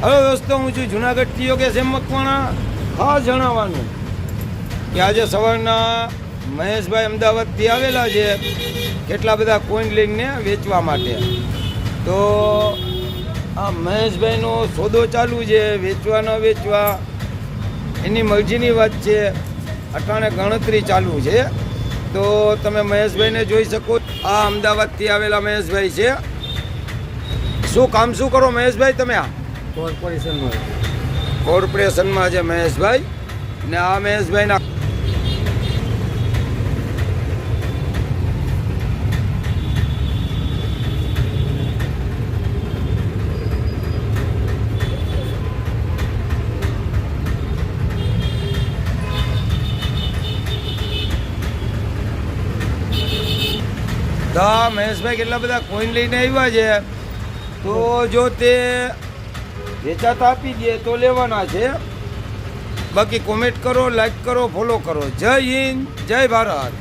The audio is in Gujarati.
હવે દોસ્તો હું છું જુનાગઢથી યોગેશ એમ મકવાણા. ખાસ જણાવવાનું કે આજે સવારના મહેશભાઈ અમદાવાદથી આવેલા છે કેટલા બધા કોઈન લઈને વેચવા માટે. તો આ મહેશભાઈનો સોદો ચાલુ છે, વેચવા ન વેચવા એની મરજીની વાત છે. અટાણે ગણતરી ચાલુ છે. તો તમે મહેશભાઈને જોઈ શકો. આ અમદાવાદથી આવેલા મહેશભાઈ છે. શું કામ શું કરો મહેશભાઈ તમે? આ કોર્પોરેશનમાં છે મહેશભાઈ. ને આ મહેશભાઈના મહેશભાઈ કેટલા બધા કોઈન લઈને આવ્યા છે. તો જો તે વેચાતા આપી દે તો લેવાના છે. બાકી કોમેન્ટ કરો, લાઈક કરો, ફોલો કરો. જય હિન્દ, જય ભારત.